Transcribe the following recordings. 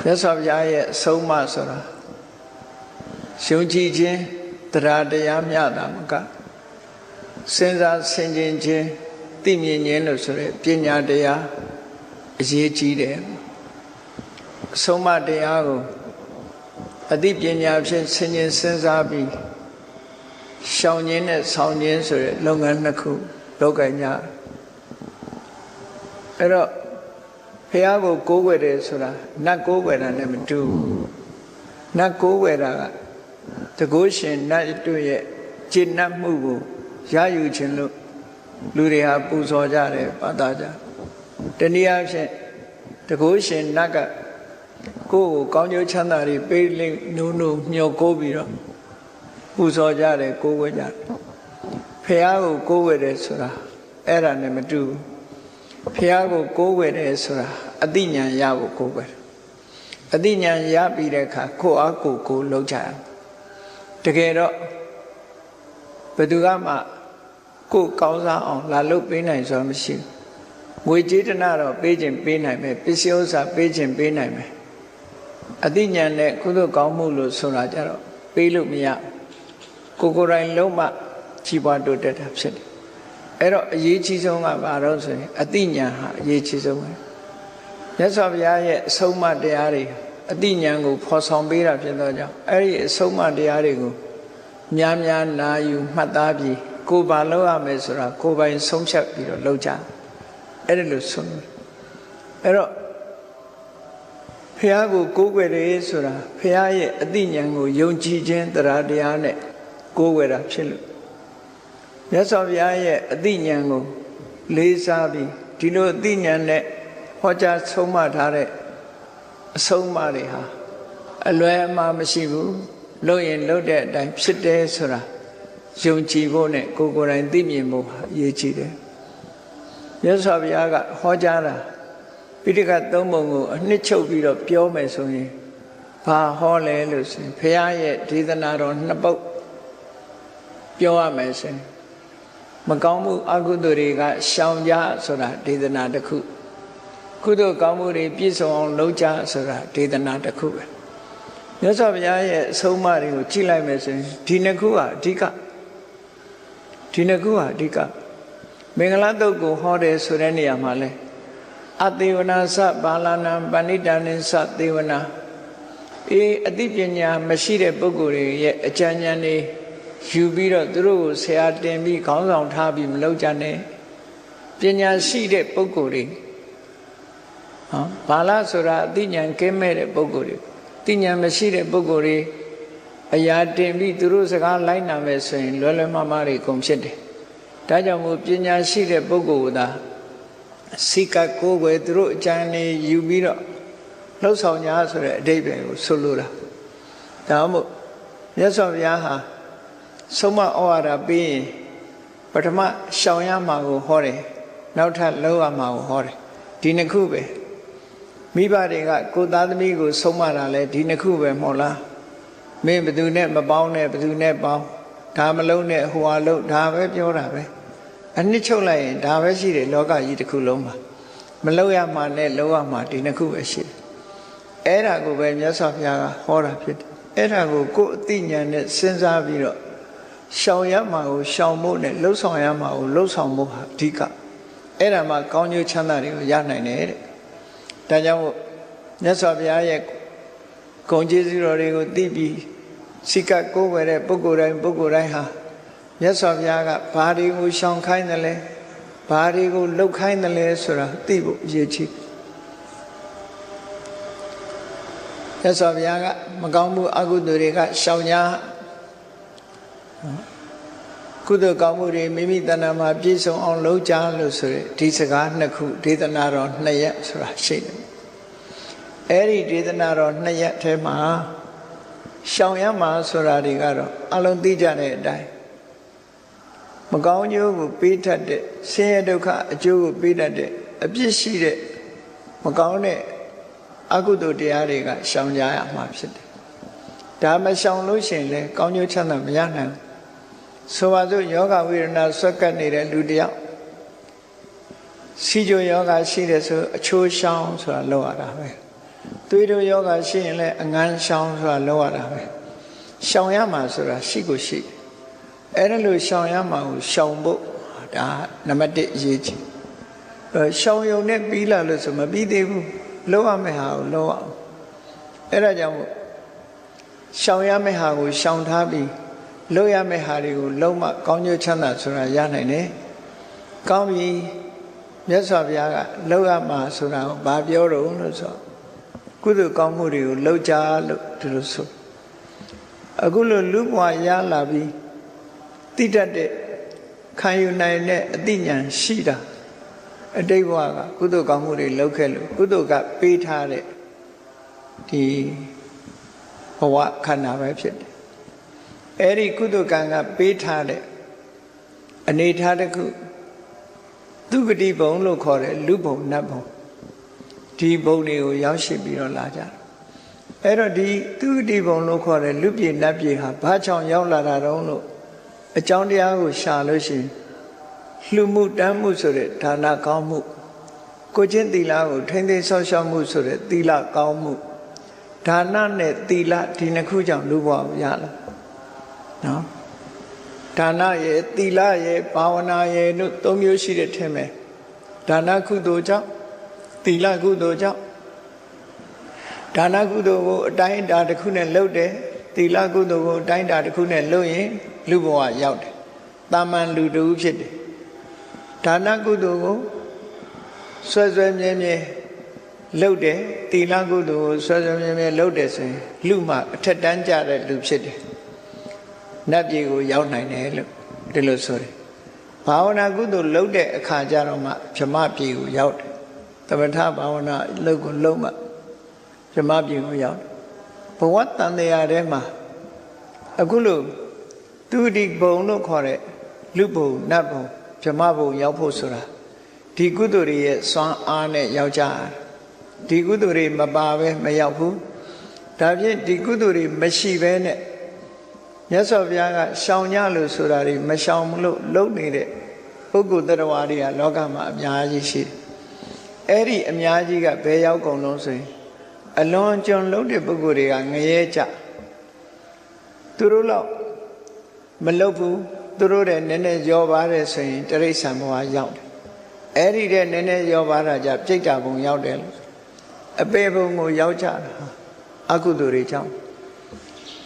မြတ်စွာဘုရားရဲ့အဆုံးအမဆိုတာယုံကြည်ခြင်းတရားတရားမျှတာမကစဉ်းစားဆင်ခြင်ခြင်းသိမြင်ခြင်းလို့ဆိုရယ်ပညာတရားအရေးကြီးတယ်အဆုံးအမတရားကိုအသိပညာဖြင့်ဆင်ခြင်စဉ်းစားပြီးရှောင်ခြင်းနဲ့ဆောင်ခြင်းဆိုရယ်လုပ်ငန်းနှစ်ခုလုပ်ကြ냐အဲ့တော့ဘုရားကိုကိုးကွယ်တယ်ဆိုတာနတ်ကိုးကွယ်တာနဲ့မတူဘူးနတ်ကိုးကွယ်တာကတကုရှင်နတ်တို့ရဲ့ကျင့်နှံ့မှုကိုရယူခြင်းလို့လူတွေဟာပူဇော်ကြတယ်ဘာသာကြတနည်းအားဖြင့်တကုရှင်နတ်ကကိုယ့်ကိုကောင်းကျိုးချမ်းသာတွေပေးလိမ့်နုံမျှော်ကိုးပြီးတော့ပူဇော်ကြတယ်ကိုးကွယ်ကြတယ်ဘုရားကိုကိုးကွယ်တယ်ဆိုတာအဲ့ဒါနဲ့မတူဘူးဘုရားကိုကိုးကွယ်တယ်ဆိုတာအသိဉာဏ်ရဖို့ကိုးကွယ်တယ်အသိဉာဏ်ရပြီးတဲ့အခါကိုယ့်အားကိုယ်လှုပ်ကြတယ်တကယ်တော့ဘယ်သူကမှကိုယ်ကောင်းစားအောင်လာလုပ်ပေးနိုင်ဆိုတာမရှိဘူးငွေကြေးတနာတော့ပေးခြင်းပေးနိုင်မယ်ပစ္စည်းဥစ္စာပေးခြင်းပေးနိုင်မယ်အသိဉာဏ်နဲ့ကုသိုလ်ကောင်းမှုလို့ဆိုတာကြတော့ပေးလို့မရကိုယ်တိုင်လုံးမှကြီးပွားတိုးတက်တာဖြစ်တယ်အဲ့တော့အရေးကြီးဆုံးကဘာလို့ဆိုရင်အသိဉာဏ်ဟာအရေးကြီးဆုံးပဲမြတ်စွာဘုရားရဲ့အဆုံးအမတရားတွေအသိဉာဏ်ကိုဖော်ဆောင်ပေးတာဖြစ်သောကြောင့်အဲ့ဒီအဆုံးအမတရားတွေကိုများများနာယူမှတ်သားပြီးကိုယ်ဘာလုပ်ရမယ်ဆိုတာကိုယ်ပိုင်ဆုံးဖြတ်ပြီးတော့လုပ်ကြအဲ့ဒါလို့ဆိုလို့အဲ့တော့ဘုရားကိုကိုးကွယ်တယ်ဆိုတာဘုရားရဲ့အသိဉာဏ်ကိုယုံကြည်ခြင်းတရားတရားနဲ့ကိုးကွယ်တာဖြစ်လို့မြတ်စွာဘုရားရဲ့အသိဉာဏ်ကိုလေးစားပြီးဒီလိုအသိဉာဏ်နဲ့ဟောကြားဆုံးမထားတဲ့အဆုံးအမတွေဟာအလွယ်အမှားမရှိဘူးလုပ်ရင်လုပ်တဲ့အတိုင်းဖြစ်တယ်ဆိုတာယုံကြည်ဖို့နဲ့ကိုယ်တိုင်သိမြင်ဖို့အရေးကြီးတယ်မြတ်စွာဘုရားကဟောကြားတာပိဋကတ်သုံးပုံကိုအနှစ်ချုပ်ပြီးတော့ပြောမယ်ဆိုရင်ဘာဟောလဲလို့ဆိုရင်ဘုရားရဲ့ဒေသနာတော်နှစ်ပုဒ်ပြောရမယ်ဆိုရင်မကောင်းမှုအကုသိုလ်တွေကရှောင်ကြဆိုတာဒေသနာတစ်ခုကုသိုလ်ကောင်းမှုတွေပြည့်စုံအောင်လုပ်ကြဆိုတာဒေသနာတစ်ခုပဲမြတ်စွာဘုရားရဲ့အဆုံးအမတွေကိုကြည့်လိုက်မယ်ဆိုရင်ဒီနှစ်ခုဟာအဓိကမင်္ဂလာတုတ်ကိုဟောတယ်ဆိုတဲ့နေရာမှာလဲအသေဝနာသဘာလနာပဏိတာနိသသေဝနာအသိပညာမရှိတဲ့ပုဂ္ဂိုလ်တွေရဲ့အကြံဉာဏ်တွေယူပြီးတော့သူတို့ကိုဆရာတင်ပြီးခေါင်းဆောင်ထားပြီးမလုပ်ကြနဲ့ပညာရှိတဲ့ပုဂ္ဂိုလ်တွေဘာလဆိုတာအသိဉာဏ်ကင်းမဲ့တဲ့ပုဂ္ဂိုလ်တွေသိဉာဏ်မရှိတဲ့ပုဂ္ဂိုလ်တွေအရာတင်ပြီးသူတို့စကားလိုက်နာမယ်ဆိုရင်လွယ်လွယ်မှားမှားတွေကုန်ဖြစ်တယ်ဒါကြောင့်မို့ပညာရှိတဲ့ပုဂ္ဂိုလ်ကစိကကိုယ်ွယ်သူတို့အကြံဉာဏ်ယူပြီးတော့လှုပ်ဆောင်ကြဆိုတဲ့အဓိပ္ပာယ်ကိုဆိုလိုတာဒါမှမဟုတ်မြတ်စွာဘုရားဟာဆုံးမဩဝါဒပေးရင်ပထမရှောင်ရမှာကိုဟောတယ်နောက်ထပ်လုပ်ရမှာကိုဟောတယ်ဒီနှစ်ခုပဲမိဘတွေကကိုသားသမီးကိုဆုံးမတာလဲဒီနှစ်ခုပဲမဟုတ်လားမင်းဘယ်သူနဲ့မပေါင်းနဲ့ဘယ်သူနဲ့ပေါင်းဒါမလုံးနဲ့ဟိုဟာလုံးဒါပဲပြောတာပဲအနှစ်ချုပ်လိုက်ရင်ဒါပဲရှိတယ်လောကကြီးတစ်ခုလုံးမှာမလုံးရမှာနဲ့လုံးရမှာဒီနှစ်ခုပဲရှိတယ်အဲ့ဒါကိုပဲမြတ်စွာဘုရားကဟောတာဖြစ်တယ်အဲ့ဒါကိုကိုယ်အသိဉာဏ်နဲ့စဉ်းစားပြီးတော့ရှောင်ရမှာကိုရှောင်ဖို့နဲ့လှုပ်ဆောင်ရမှာကိုလှုပ်ဆောင်ဖို့ဟာအဓိကအဲ့ဒါမှကောင်းကျိုးချမ်းသာတွေကိုရနိုင်တယ်တဲ့ဒါကြောင့်မြတ်စွာဘုရားရဲ့ဂုဏ်ကျေးဇူးတော်တွေကိုသိပြီးစိကကိုးဝယ်တဲ့ပုဂ္ဂိုလ်တိုင်းဟာမြတ်စွာဘုရားကဘာတွေကိုရှောင်ခိုင်းတယ်လဲဘာတွေကိုလှုပ်ခိုင်းတယ်လဲဆိုတာသိဖို့အရေးကြီးမြတ်စွာဘုရားကမကောင်းမှုအကုသိုလ်တွေကရှောင်ကြကုသိုလ်ကောင်းမှုတွေမိမိတဏ္ဍာမှာပြည့်စုံအောင်လုပ်ကြလို့ဆိုရယ်ဒီစကားနှစ်ခုဒေသနာတော်2ရက်ဆိုတာရှိတယ်အဲ့ဒီဒေသနာတော်2ရက်ထဲမှာရှောင်ရမှာဆိုတာတွေကတော့အလုံးသိကြတဲ့အတိုင်းမကောင်းကျိုးကိုပေးတတ်တဲ့ဆင်းရဲဒုက္ခအကျိုးကိုပေးတတ်တဲ့အပြစ်ရှိတဲ့မကောင်းတဲ့အကုသိုလ်တရားတွေကရှောင်ကြရမှာဖြစ်တယ်ဒါမရှောင်လို့ရှိရင်လည်းကောင်းကျိုးချမ်းသာမရနိုင်ဘူးဆိုပါစို့ယောဂဝေဒနာဆွဲကပ်နေတဲ့လူတယောက်စီကြိုယောဂရှိတယ်ဆိုအချိုးရှောင်ဆိုတာလောက်ရတာပဲ သွေးတို့ယောဂရှိရင်လည်းအငန်းရှောင်ဆိုတာလောက်ရတာပဲရှောင်ရမှာဆိုတာရှိကိုရှိအဲ့ဒါလို့ရှောင်ရမှာကိုရှောင်ဖို့ဒါနံပါတ်1အရေးကြီးရှောင်ယုံနဲ့ပြီးလာလို့ဆိုမပြီးသေးဘူးလောက်ရမယ့်ဟာကိုလောက်အောင်အဲ့ဒါကြောင့်ရှောင်ရမယ့်ဟာကိုရှောင်ထားပြီးလောက်ရမယ့်ဟာတွေကိုလုံးဝကောင်းကျိုးချမ်းသာဆိုတာရနိုင်တယ်ကောင်းပြီမြတ်စွာဘုရားကလောက်ရမှာဆိုတာကိုဘာပြောတော့လို့ဆိုကုသိုလ်ကောင်းမှုတွေကိုလောက်ကြလို့ဒီလိုဆိုအခုလိုလူဘဝရလာပြီးတိတတ်တဲ့ခံယူနိုင်တဲ့အသိဉာဏ်ရှိတာအတိတ်ဘဝကကုသိုလ်ကောင်းမှုတွေလုပ်ခဲ့လို့ကုသိုလ်ကပေးထားတဲ့ဒီဘဝခန္ဓာပဲဖြစ်တယ်အဲ့ဒီကုသိုလ်ကံကပေးထားတဲ့အနေထားတစ်ခုသူဂတိဘုံလို့ခေါ်တဲ့လူဘုံနတ်ဘုံဒီဘုံတွေကိုရောက်ရှိပြီးတော့လာကြတယ်အဲ့တော့ဒီသူဂတိဘုံလို့ခေါ်တဲ့လူပြည်နတ်ပြည်ဟာဘာကြောင့်ရောက်လာတာတုံးလို့အကြောင်းတရားကိုရှာလို့ရှိရင်လှူမှုတမ်းမှုဆိုတဲ့ဒါနကောင်းမှုကိုချင်းသီလကိုထိမ့်သိမ်းဆောက်ရှောက်မှုဆိုတဲ့သီလကောင်းမှုဒါနနဲ့သီလဒီနှစ်ခုကြောင့်လူဘဝကိုရလာနော်ဒါနရဲ့သီလရဲ့ဘာဝနာရဲ့တို့သုံးမျိုးရှိတဲ့ထင်မယ်ဒါနကုသိုလ်ကြောင့်သီလကုသိုလ်ကြောင့်ဒါနကုသိုလ်ကိုအတိုင်းအတာတစ်ခုနဲ့လုပ်တယ်သီလကုသိုလ်ကိုအတိုင်းအတာတစ်ခုနဲ့လုပ်ရင်လူဘဝရောက်တယ်တာမန်လူတူဖြစ်တယ်ဒါနကုသိုလ်ကိုဆွဲဆွဲမြဲမြဲလုပ်တယ်သီလကုသိုလ်ကိုဆွဲဆွဲမြဲမြဲလုပ်တယ်ဆိုရင်လူမှအထက်တန်းကြတဲ့လူဖြစ်တယ်နတ်ပြည်ကိုရောက်နိုင်တယ်လို့ဒီလိုဆိုတယ်ဘာဝနာကုသိုလ်လုပ်တဲ့အခါကျတော့မှဗြဟ္မပြည်ကိုရောက်တယ်သမထဘာဝနာလုပ်ကိုလုပ်မှဗြဟ္မပြည်ကိုရောက်ဘဝတန်တရားထဲမှာအခုလို့သူဒီဘုံလို့ခေါ်တဲ့လူဘုံနတ်ဘုံဗြဟ္မဘုံရောက်ဖို့ဆိုတာဒီကုသိုလ်တွေရဲ့စွမ်းအားနဲ့ရောက်ကြတယ်ဒီကုသိုလ်တွေမပါဘဲမရောက်ဘူးဒါဖြင့်ဒီကုသိုလ်တွေမရှိဘဲနဲ့မြတ်စွာဘုရားကရှောင်ကြလို့ဆိုတာတွေမရှောင်လို့လုပ်နေတဲ့ပုဂ္ဂိုလ်တရားဝါတွေကလောကမှာအများကြီးရှိတယ်အဲ့ဒီအများကြီးကဘယ်ရောက်ကုန်လို့ဆိုရင်အလွန်ကျွံလုပ်တဲ့ပုဂ္ဂိုလ်တွေကငရဲကြသူတို့တော့မလုပ်ဘူးသူတို့တဲ့နည်းနည်းရောပါတယ်ဆိုရင်တိရိစ္ဆာန်ဘဝရောက်တယ်အဲ့ဒီတဲ့နည်းနည်းရောပါတာကြပြိတ္တာဘုံရောက်တယ်လို့အပေဘုံကိုရောက်ကြတာအကုသိုလ်တွေကြောင့်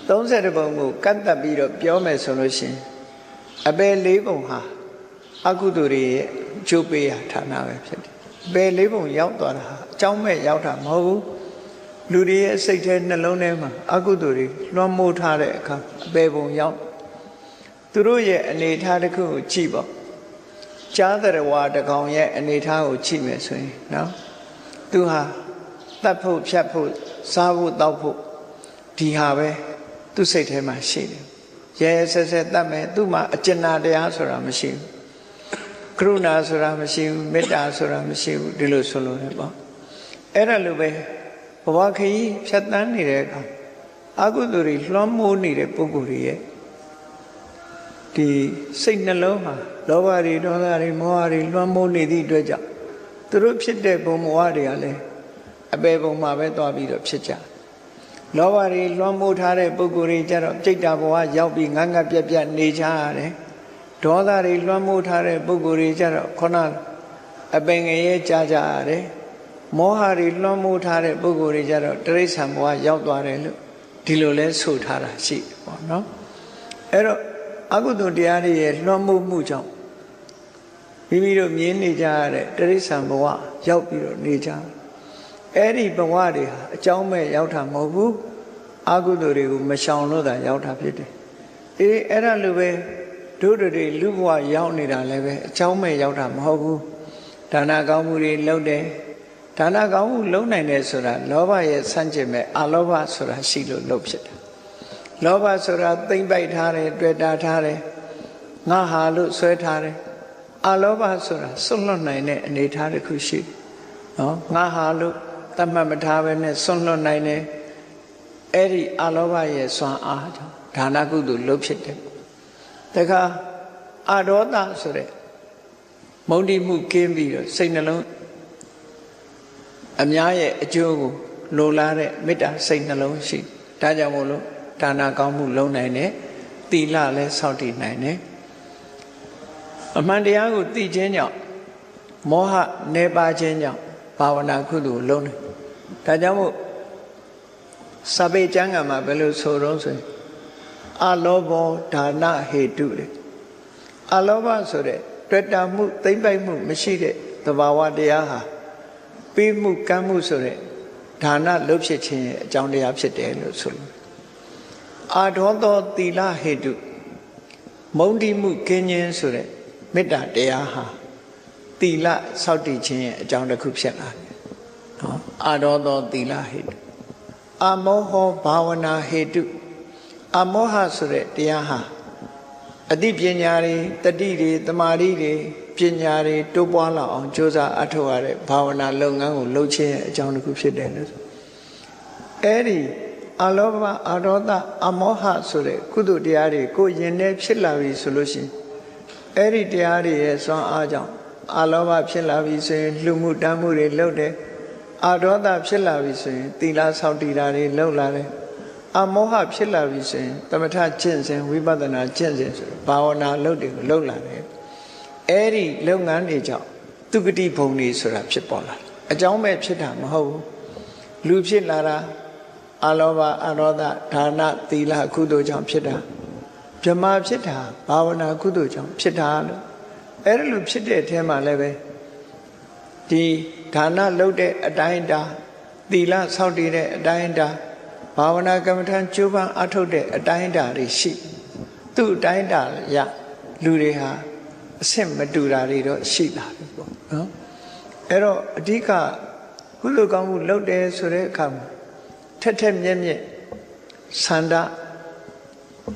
30ဘုံကိုကတ်တက်ပြီးတော့ပြောမယ်ဆိုလို့ရှိရင်အပေ4ဘုံဟာအကုသိုလ်တွေရဲ့ကျိုးပေးရာဌာနပဲဖြစ်တယ်အပေ4ဘုံရောက်သွားတာဟာအကြောင်းမဲ့ရောက်တာမဟုတ်ဘူးလူတွေရဲ့စိတ်ထဲနှလုံးထဲမှာအကုသိုလ်တွေလွှမ်းမိုးထားတဲ့အခါအပေဘုံရောက်သူတို့ရဲ့အနေထားတစ်ခုကိုကြည့်ပေါ့ကြားသရဝါတကောင်ရဲ့အနေထားကိုကြည့်မယ်ဆိုရင်နော်သူဟာတတ်ဖို့ဖြတ်ဖို့စားဖို့တောက်ဖို့ဒီဟာပဲသူ့စိတ်ထဲမှာရှိတယ်ရဲရဲဆက်ဆက်တတ်မယ်သူ့မှာအကျဉ်းတရားဆိုတာမရှိဘူးကရုဏာဆိုတာမရှိဘူးမေတ္တာဆိုတာမရှိဘူးဒီလိုဆိုလို့လည်းပေါ့အဲ့ဒါလိုပဲဘဝခရီးဖြတ်တန်းနေတဲ့အခါအကုသိုလ်တွေလွှမ်းမိုးနေတဲ့ပုဂ္ဂိုလ်တွေရဲ့ဒီစိတ်နှလုံးမှာလောဘတွေဒေါသတွေမောဟတွေလွှမ်းမိုးနေသည့်အတွက်ကြောင့်သူတို့ဖြစ်တဲ့ဘုံဘဝတွေကလည်းအပေဘုံမှာပဲသွားပြီးတော့ဖြစ်ကြလောဘတွေလွှမ်းမိုးထားတဲ့ပုဂ္ဂိုလ်တွေကြတော့စိတ်တာဘဝရောက်ပြီးငတ်ငတ်ပြက်ပြက်နေကြရတယ်ဒေါသတွေလွှမ်းမိုးထားတဲ့ပုဂ္ဂိုလ်တွေကြတော့ခုနအပင်ငရဲကြကြရတယ်မောဟတွေလွှမ်းမိုးထားတဲ့ပုဂ္ဂိုလ်တွေကြတော့တိရိစ္ဆာန်ဘဝရောက်သွားတယ်လို့ဒီလိုလဲဆိုထားတာရှိတယ်ပေါ့နော်အဲ့တော့အကုသိုလ်တရားတွေရဲ့လွှမ်းမိုးမှုကြောင့်မိမိတို့မြင်နေကြရတဲ့တိရိစ္ဆာန်ဘဝရောက်ပြီးတော့နေကြအဲ့ဒီဘဝတွေဟာအကြောင်းမဲ့ရောက်တာမဟုတ်ဘူးအကုသိုလ်တွေကိုမရှောင်လို့သာရောက်တာဖြစ်တယ်အေးအဲ့ဒါလိုပဲတို့တွေလူဘဝရောက်နေတာလည်းပဲအကြောင်းမဲ့ရောက်တာမဟုတ်ဘူးဒါနကောင်းမှုတွေလုပ်တယ်ဒါနကောင်းမှုလုပ်နိုင်တယ်ဆိုတာလောဘရဲ့ဆန့်ကျင်မဲ့အလောဘဆိုတာရှိလို့လုပ်ဖြစ်တာလောဘဆိုတာသိမ့်ပိုက်ထားတယ်တွေ့တာထားတယ်ငါဟာလို့ဆွဲထားတယ်အလောဘဆိုတာစွန့်လွတ်နိုင်တဲ့အနေထားတစ်ခုရှိတယ်နော်ငါဟာလို့တတ်မှတ်မထားဘဲနဲ့စွန့်လွတ်နိုင်တယ်အဲ့ဒီအလောဘရဲ့စွမ်းအားကြောင့်ဒါနကုသိုလ်လုပ်ဖြစ်တယ်တခါအဒေါသဆိုတဲ့မုန်းတိမှုကင်းပြီးတော့စိတ်နှလုံးအများရဲ့အကျိုးကို လိုလားတဲ့မေတ္တာစိတ်နှလုံးရှိဒါကြောင့်မို့လို့ဒါနကောင်းမှုလုံးနိုင်တယ်သီလလည်းစောင့်တည်နိုင်တယ်အမှန်တရားကိုသိခြင်းကြောင့်မောဟနေပါခြင်းကြောင့်ဘာဝနာကုသိုလ်လုံးတယ်ဒါကြောင့်မို့စာပေကျမ်းဂန်မှာဘယ်လိုဆိုတော့ဆိုရင်အလောဘောဒါနဟေတုလေအလောဘဆိုတဲ့တွေ့တာမှုသိမ့်ပိုက်မှုမရှိတဲ့သဘာဝတရားဟာပေးမှုကမ်းမှုဆိုတဲ့ဒါနလုပ်ဖြစ်ခြင်းရဲ့အကြောင်းတရားဖြစ်တယ်လို့ဆိုလို့အာဒေါသောသီလဟေတုမုန်းတိမှုကင်းခြင်းဆိုတဲ့မေတ္တာတရားဟာသီလစောင့်တည်ခြင်းရဲ့အကြောင်းတစ်ခုဖြစ်လာတယ်နော်အာဒေါသောသီလဟေတုအမောဟဘာဝနာဟေတုအမောဟဆိုတဲ့တရားဟာအသိပညာတွေတတိတွေတမာတိတွေပညာတွေတိုးပွားလာအောင်ကြိုးစားအထောက်ရတဲ့ဘာဝနာလုပ်ငန်းကိုလုပ်ခြင်းရဲ့အကြောင်းတစ်ခုဖြစ်တယ်လို့အဲ့ဒီအလောဘအဒေါသအမောဟဆိုတဲ့ကုသိုလ်တရားတွေကိုယင်နေဖြစ်လာပြီဆိုလို့ရှိရင်အဲ့ဒီတရားတွေရဲ့စွမ်းအားကြောင့်အလောဘဖြစ်လာပြီဆိုရင်လှမှုတမ်းမှုတွေလုပ်တယ်အဒေါသဖြစ်လာပြီဆိုရင်သီလဆောက်တည်တာတွေလုပ်လာတယ်အမောဟဖြစ်လာပြီဆိုရင်သမထကျင့်စဉ်ဝိပဿနာကျင့်စဉ်ဆိုဘာဝနာလုပ်တွေကိုလုပ်လာတယ်အဲ့ဒီလုပ်ငန်းတွေကြောင့်သူဂတိဘုံတွေဆိုတာဖြစ်ပေါ်လာအကြောင်းပဲဖြစ်တာမဟုတ်ဘူးလူဖြစ်လာတာအလောဘအဒေါသဒါနသီလကုသိုလ်ကြောင့်ဖြစ်တာဗြဟ္မာဖြစ်တာဘာဝနာကုသိုလ်ကြောင့်ဖြစ်တာလို့အဲ့ဒီလိုဖြစ်တဲ့အထဲမှာလည်းပဲဒီဒါနလုပ်တဲ့အတိုင်းအတာသီလဆောက်တည်တဲ့အတိုင်းအတာဘာဝနာကမ္မထံကျိုးပန်းအထုတ်တဲ့အတိုင်းအတာတွေရှိသူ့အတိုင်းအတာရလူတွေဟာအဆင့်မတူတာတွေတော့ရှိလာပြီပေါ့နော်အဲ့တော့အဓိကကုသိုလ်ကောင်းမှုလုပ်တယ်ဆိုတဲ့အခါမှာထက်ထက်မြက်မြက်ဆန္ဒ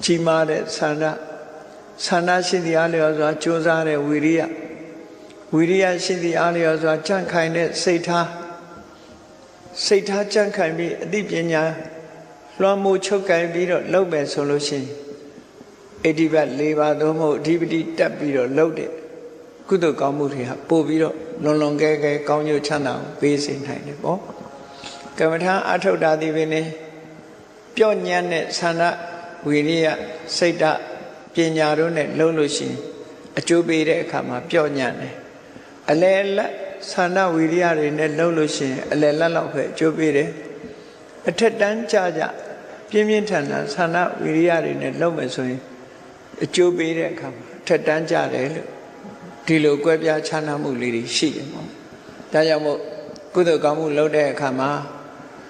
ကြီးမားတဲ့ဆန္ဒရှိသည့်အားလျော်စွာကြိုးစားတဲ့ဝိရိယရှိသည့်အားလျော်စွာကြံ့ခိုင်တဲ့စိတ်ထားကြံ့ခိုင်ပြီးအသိပညာလွှမ်းမိုးချုပ်ကိုင်ပြီးတော့လုပ်မယ်ဆိုလို့ရှိရင်အဋ္ဌိပတ်၄ပါးသို့မဟုတ်အဓိပတိတက်ပြီးတော့လုပ်တဲ့ကုသိုလ်ကောင်းမှုတွေဟာပို့ပြီးတော့လွန်ကဲကောင်းကျိုးချမ်းသာကိုပေးစေနိုင်တယ်ပေါ့ကမ္မထာအထုတ်တာဒီပင်ပျော့ညံ့တဲ့ဆန္ဒဝိရိယစိတ်ဓာတ်ပညာတို့နဲ့လုံးလို့ရှိရင်အကျိုးပေးတဲ့အခါမှာပျော့ညံ့တယ်အလယ်လက်ဆန္ဒဝိရိယတွေနဲ့လုံးလို့ရှိရင်အလယ်လက်လောက်ပဲအကျိုးပေးတယ်အထက်တန်းကြပြင်းပြင်းထန်ထန်ဆန္ဒဝိရိယတွေနဲ့လုံးမယ်ဆိုရင်အကျိုးပေးတဲ့အခါမှာအထက်တန်းကြတယ်လို့ဒီလိုကွဲပြားခြားနားမှုလေးတွေရှိတယ်ပေါ့ဒါကြောင့်မို့ကုသိုလ်ကောင်းမှုလုပ်တဲ့အခါမှာ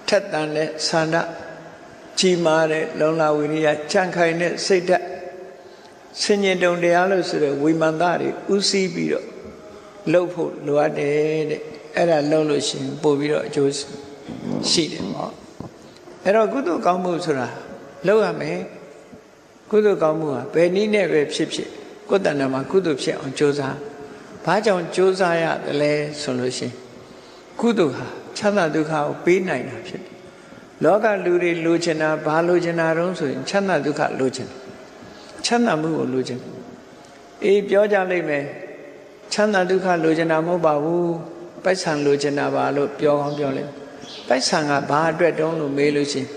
ထက်တန်းတဲ့ဆန္ဒကြီးမားတဲ့လုံလဝိရိယကြံ့ခိုင်တဲ့စိတ်ဓာတ်ဆင်ញင်တုံတရားလို့ဆိုတဲ့ဝိမာန်သားတွေဥစည်းပြီးတော့လှုပ်ဖို့လိုအပ်တယ်တဲ့အဲ့ဒါလှုပ်လို့ရှိရင်ပို့ပြီးတော့အကျိုးရှိတယ်ပေါ့အဲ့တော့ကုသိုလ်ကောင်းမှုဆိုတာလှုပ်ရမယ်ကုသိုလ်ကောင်းမှုဟာဘယ်နည်းနဲ့ပဲဖြစ်ဖြစ်ကိုယ်တဏ္ဍာမှာကုသိုလ်ဖြစ်အောင်ကြိုးစားဘာကြောင့်ကြိုးစားရတယ်လဲဆိုလို့ရှိရင်ကုသိုလ်ဟာချမ်းသာဒုက္ခကိုပေးနိုင်တာဖြစ်တယ်လောကလူတွေလိုချင်တာဘာလိုချင်တာတုံးဆိုရင်ချမ်းသာဒုက္ခလိုချင်တယ်ချမ်းသာမှုကိုလိုချင်တယ်အေးပြောကြလိမ့်မယ်ချမ်းသာဒုက္ခလိုချင်တာမဟုတ်ပါဘူးပိုက်ဆံလိုချင်တာပါလို့ပြောကောင်းပြောလိမ့်ပိုက်ဆံကဘာအတွက်တုံးလို့မေးလို့ရှိရင်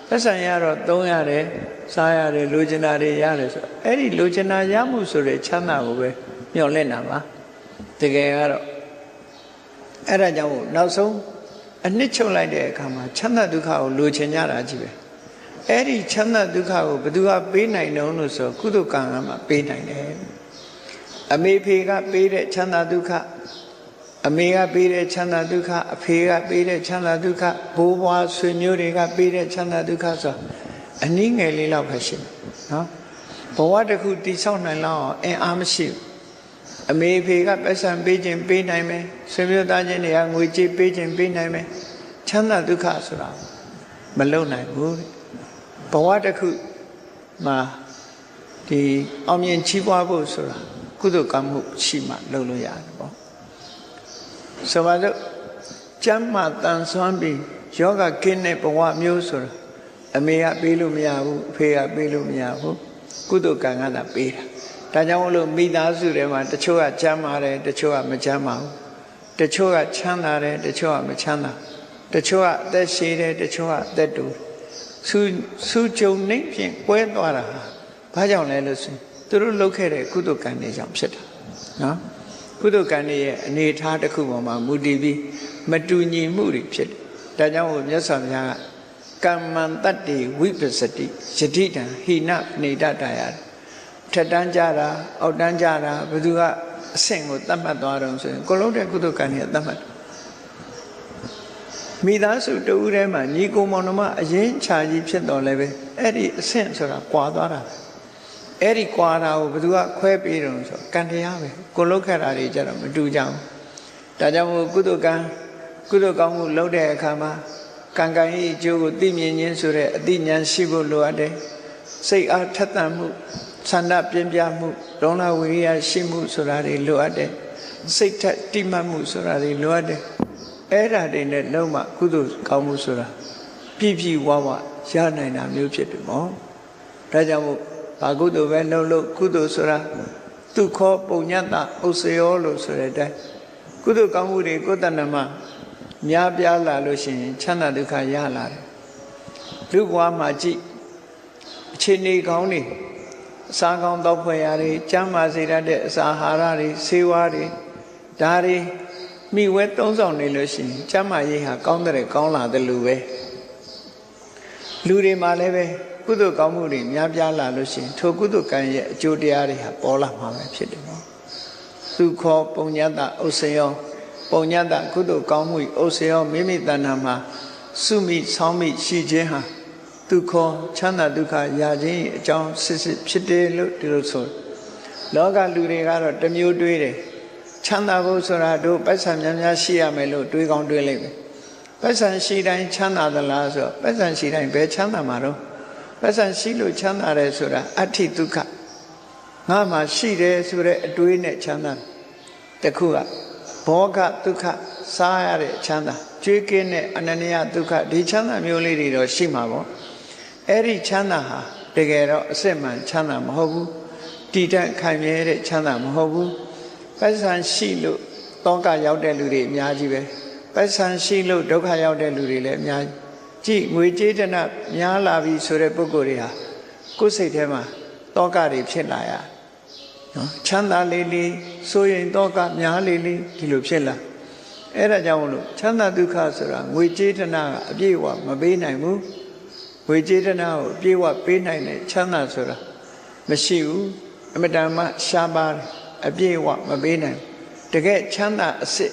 ပိုက်ဆံရတော့သုံးရတယ်စားရတယ်လိုချင်တာတွေရတယ်ဆိုအဲ့ဒီလိုချင်တာရမှုဆိုတဲ့ချမ်းသာကိုပဲမျှော်လင့်တာပါတကယ်ကတော့အဲ့ဒါကြောင့်နောက်ဆုံးအနှစ်ချုပ်လိုက်တဲ့အခါမှာချမ်းသာဒုက္ခကိုလိုချင်ကြတာကြီးပဲအဲ့ဒီချမ်းသာဒုက္ခကိုဘယ်သူကပေးနိုင်တုံးလို့ဆိုကုသိုလ်ကံကမှပေးနိုင်တယ်အမေဖေကပေးတဲ့ချမ်းသာဒုက္ခအမေကပေးတဲ့ချမ်းသာဒုက္ခအဖေကပေးတဲ့ချမ်းသာဒုက္ခဘိုးဘွားဆွေမျိုးတွေကပေးတဲ့ချမ်းသာဒုက္ခဆိုအနည်းငယ်လေးလောက်ပဲရှိတယ်နော်ဘဝတစ်ခုတည်ဆောက်နိုင်လောက်အောင်အင်အားမရှိဘူးအမေဖေကပတ်စံပေးခြင်းပေးနိုင်မယ်ဆွေမျိုးသားချင်းတွေကငွေကြေးပေးခြင်းပေးနိုင်မယ်ချမ်းသာဒုက္ခဆိုတာမလုံနိုင်ဘူးဘဝတစ်ခုမှာဒီအောင်မြင်ချီးပွားဖို့ဆိုတာကုသိုလ်ကောင်းမှုရှိမှလုပ်လို့ရတယ်ပေါ့ဆိုပါစို့ကျမ်းမာတန်ဆွမ်းပြီးယောဂကင်းတဲ့ဘဝမျိုးဆိုတာအမေကပေးလို့မရဘူးအဖေကပေးလို့မရဘူးကုသိုလ်ကံကသာပေးတာဒါကြောင့်လို့မိသားစုတွေမှာတချို့ကချမ်းသာတယ်တချို့ကမချမ်းသာဘူးတချို့ကချမ်းသာတယ်တချို့ကမချမ်းသာ တချို့ကအသက်ရှည်တယ်တချို့ကအသက်တူစုကြုံနေဖြင့်ကွဲသွားတာဘာကြောင့်လဲလို့ဆိုရင်သူတို့လုပ်ခဲ့တဲ့ကုသိုလ်ကံတွေကြောင့်ဖြစ်တာနော်ကုသိုလ်ကံတွေရဲ့အနေအထားတစ်ခုပေါ်မှာမူတည်ပြီးမတူညီမှုတွေဖြစ်တယ်ဒါကြောင့်မို့မြတ်စွာဘုရားကကမ္မံတတ္တိဝိပစ္စတိယတိတံဟိနနေတတယထက်တန်းကြတာအောက်တန်းကြတာဘယ်သူကအဆင့်ကိုသတ်မှတ်သွားတော့ဆိုရင်ကိုလုံးတဲ့ကုသိုလ်ကံတွေသတ်မှတ်မိသားစုတူဦးထဲမှာညီကိုမောင်နှမအရင်ခြာကြီးဖြစ်တော်လဲပဲအဲ့ဒီအဆင့်ဆိုတာကွာသွားတာအဲ့ဒီကွာတာကိုဘယ်သူကခွဲပေးတော့ဆိုကံတရားပဲကိုလုံးခက်တာတွေကြတော့မတူကြဘူးဒါကြောင့်မို့ကုသိုလ်ကောင်းမှုလုပ်တဲ့အခါမှာကံကံရဲ့အကျိုးကိုသိမြင်ခြင်းဆိုတဲ့အသိဉာဏ်ရှိဖို့လိုအပ်တယ်စိတ်အားထက်သန်မှုဆန္ဒပြင်းပြမှုဒေါသဝိရိယရှိမှုဆိုတာတွေလိုအပ်တယ်စိတ်ထက်တိမှတ်မှုဆိုတာတွေလိုအပ်တယ်အဲ့ဒါတွေနဲ့လုံးဝကုသိုလ်ကောင်းမှုဆိုတာပြည့်ပြည့်ဝဝရနိုင်တာမျိုးဖြစ်တယ်မောဒါကြောင့်မို့ဘာကုသိုလ်ပဲလုပ်လို့ကုသိုလ်ဆိုတာသူခောပုံညတ္တဥစ္စယောလို့ဆိုတဲ့အတိုင်းကုသိုလ်ကောင်းမှုတွေကိုယ်တဏ္ဍမှာများပြားလာလို့ရှိရင်ချမ်းသာဒုက္ခရလာတယ်လူဘဝမှာကြည့်အခြေအနေကောင်းတွေအစာကောင်းတောက်ဖွယ်ရာတွေကျမ်းမာစေတတ်တဲ့အစာအာဟာရတွေဆေးဝါးတွေဒါတွေမိဝဲသုံးဆောင်နေလို့ရှိရင်ကျမ်းမာရေးဟာကောင်းတဲ့ကောင်းလာတယ်လို့ပဲလူတွေမှာလည်းပဲကုသိုလ်ကောင်းမှုတွေများပြားလာလို့ရှိရင်ထိုကုသိုလ်ကံရဲ့အကျိုးတရားတွေဟာပေါ်လာမှာပဲဖြစ်တယ်နော်သုခောပုံညတ္တဥစ္စယောပုံညတ္တကုသိုလ်ကောင်းမှုဥစ္စယောမိမိတဏ္ဍာမှာစုမိဆောင်းမိရှိခြင်းဟာသူခောချမ်းသာဒုက္ခရခြင်းအကြောင်းစစ်ဖြစ်တယ်လို့ဒီလိုဆိုလောကလူတွေကတော့တစ်မျိုးတွေးတယ်ချမ်းသာဖို့ဆိုတာတို့ပိုက်ဆံများများရှိရမယ်လို့တွေးကောင်းတွေးလိုက်မယ်ပိုက်ဆံရှိတိုင်းချမ်းသာသလားဆိုတော့ပိုက်ဆံရှိတိုင်းဘယ်ချမ်းသာမှာတော့ပိုက်ဆံရှိလို့ချမ်းသာတယ်ဆိုတာအဋ္ဌိဒုက္ခငါမှရှိတယ်ဆိုတဲ့အတွေးနဲ့ချမ်းသာတခုကဘောဂဒုက္ခစားရတဲ့ချမ်းသာကြွေးကင်းတဲ့အနန္တယဒုက္ခဒီချမ်းသာမျိုးလေးတွေတော့ရှိမှာပေါ့အဲ့ဒီချမ်းသာဟာတကယ်တော့အစစ်မှန်ချမ်းသာမဟုတ်ဘူးတည်တံ့ခိုင်မြဲတဲ့ချမ်းသာမဟုတ်ဘူးပိုက်ဆံရှိလို့တောကရောက်တဲ့လူတွေအများကြီးပဲပိုက်ဆံရှိလို့ဒုက္ခရောက်တဲ့လူတွေလည်းအများကြီးကြည့်ငွေကြေးတနာများလာပြီဆိုတဲ့ပုဂ္ဂိုလ်တွေဟာကိုယ်စိတ်ထဲမှာတောကတွေဖြစ်လာရနော်ချမ်းသာလေးလေးဆိုရင်တောကများလေးလေးဒီလိုဖြစ်လာအဲ့ဒါကြောင့်မလို့ချမ်းသာဒုက္ခဆိုတာငွေကြေးတနာကအပြည့်အဝမပေးနိုင်ဘူးငွေကြေးတနာကိုအပြည့်အဝပေးနိုင်တဲ့ချမ်းသာဆိုတာမရှိဘူးအမတန်မှရှားပါတယ်အပြည့်အဝမပေးနိုင်တကယ်ချမ်းသာအစစ်